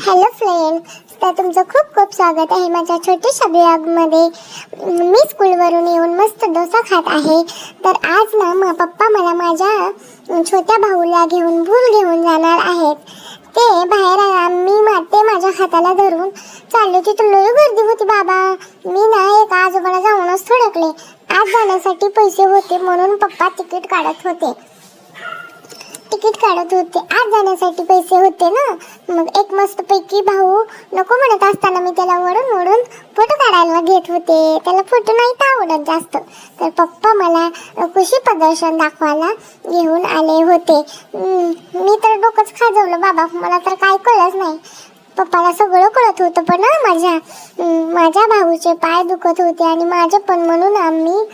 Hello friend, तर तुमचं खूप खूप स्वागत आहे माझ्या छोट्याशा ब्लॉगमध्ये. मी स्कूलवरून येऊन मस्त डोसा खात आहे. तर आज ना पप्पा मला माझ्या छोट्या भाऊला घेऊन घेऊन जाणार आहेत. ते बाहेर ते माझ्या हाताला धरून चालले की लई गर्दी होती बाबा. मी ना एका आजोबाला जाऊनच थडकले. आज जाण्यासाठी पैसे होते म्हणून पप्पा तिकीट काढत होते. आज जाण्यासाठी पैसे होते ना. मग एक मस्त पैकी भाऊ नको म्हणत असताना मी त्याला वळून फोटो काढायला घेत होते. त्याला फोटो नाही आवडत जास्त. तर पप्पा मला कृषी प्रदर्शन दाखवायला घेऊन आले होते. मी तर डोकंच खाजवलं बाबा. मला तर काय कळलंच नाही. पप्पाला सगळं कळत होतं पण माझ्या भाऊचे पाय दुखत होते आणि माझे पण, म्हणून आम्ही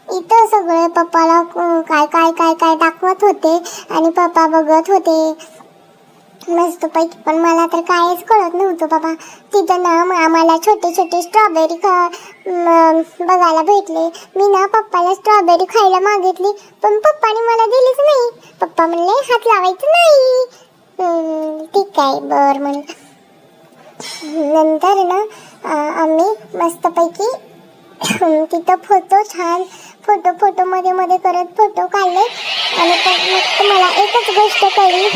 इथं सगळे पप्पाला काय काय काय काय दाखवत होते आणि पप्पा बघत होते मस्त पैकी. पण मला तर काहीच कळत नव्हतं बाबा. तिथं ना आम्हाला छोटे छोटे स्ट्रॉबेरी बघायला भेटले. मी ना पप्पाला स्ट्रॉबेरी खायला मागितली पण पप्पाने मला दिलीच नाही. पप्पा म्हणले हात लावायचं नाही. ठीक आहे बर म्हण. नंतर ना आम्ही मस्त पैकी तिथं फोटो मध्ये करत फोटो काढले. आणि मग मला एकच गोष्ट कळली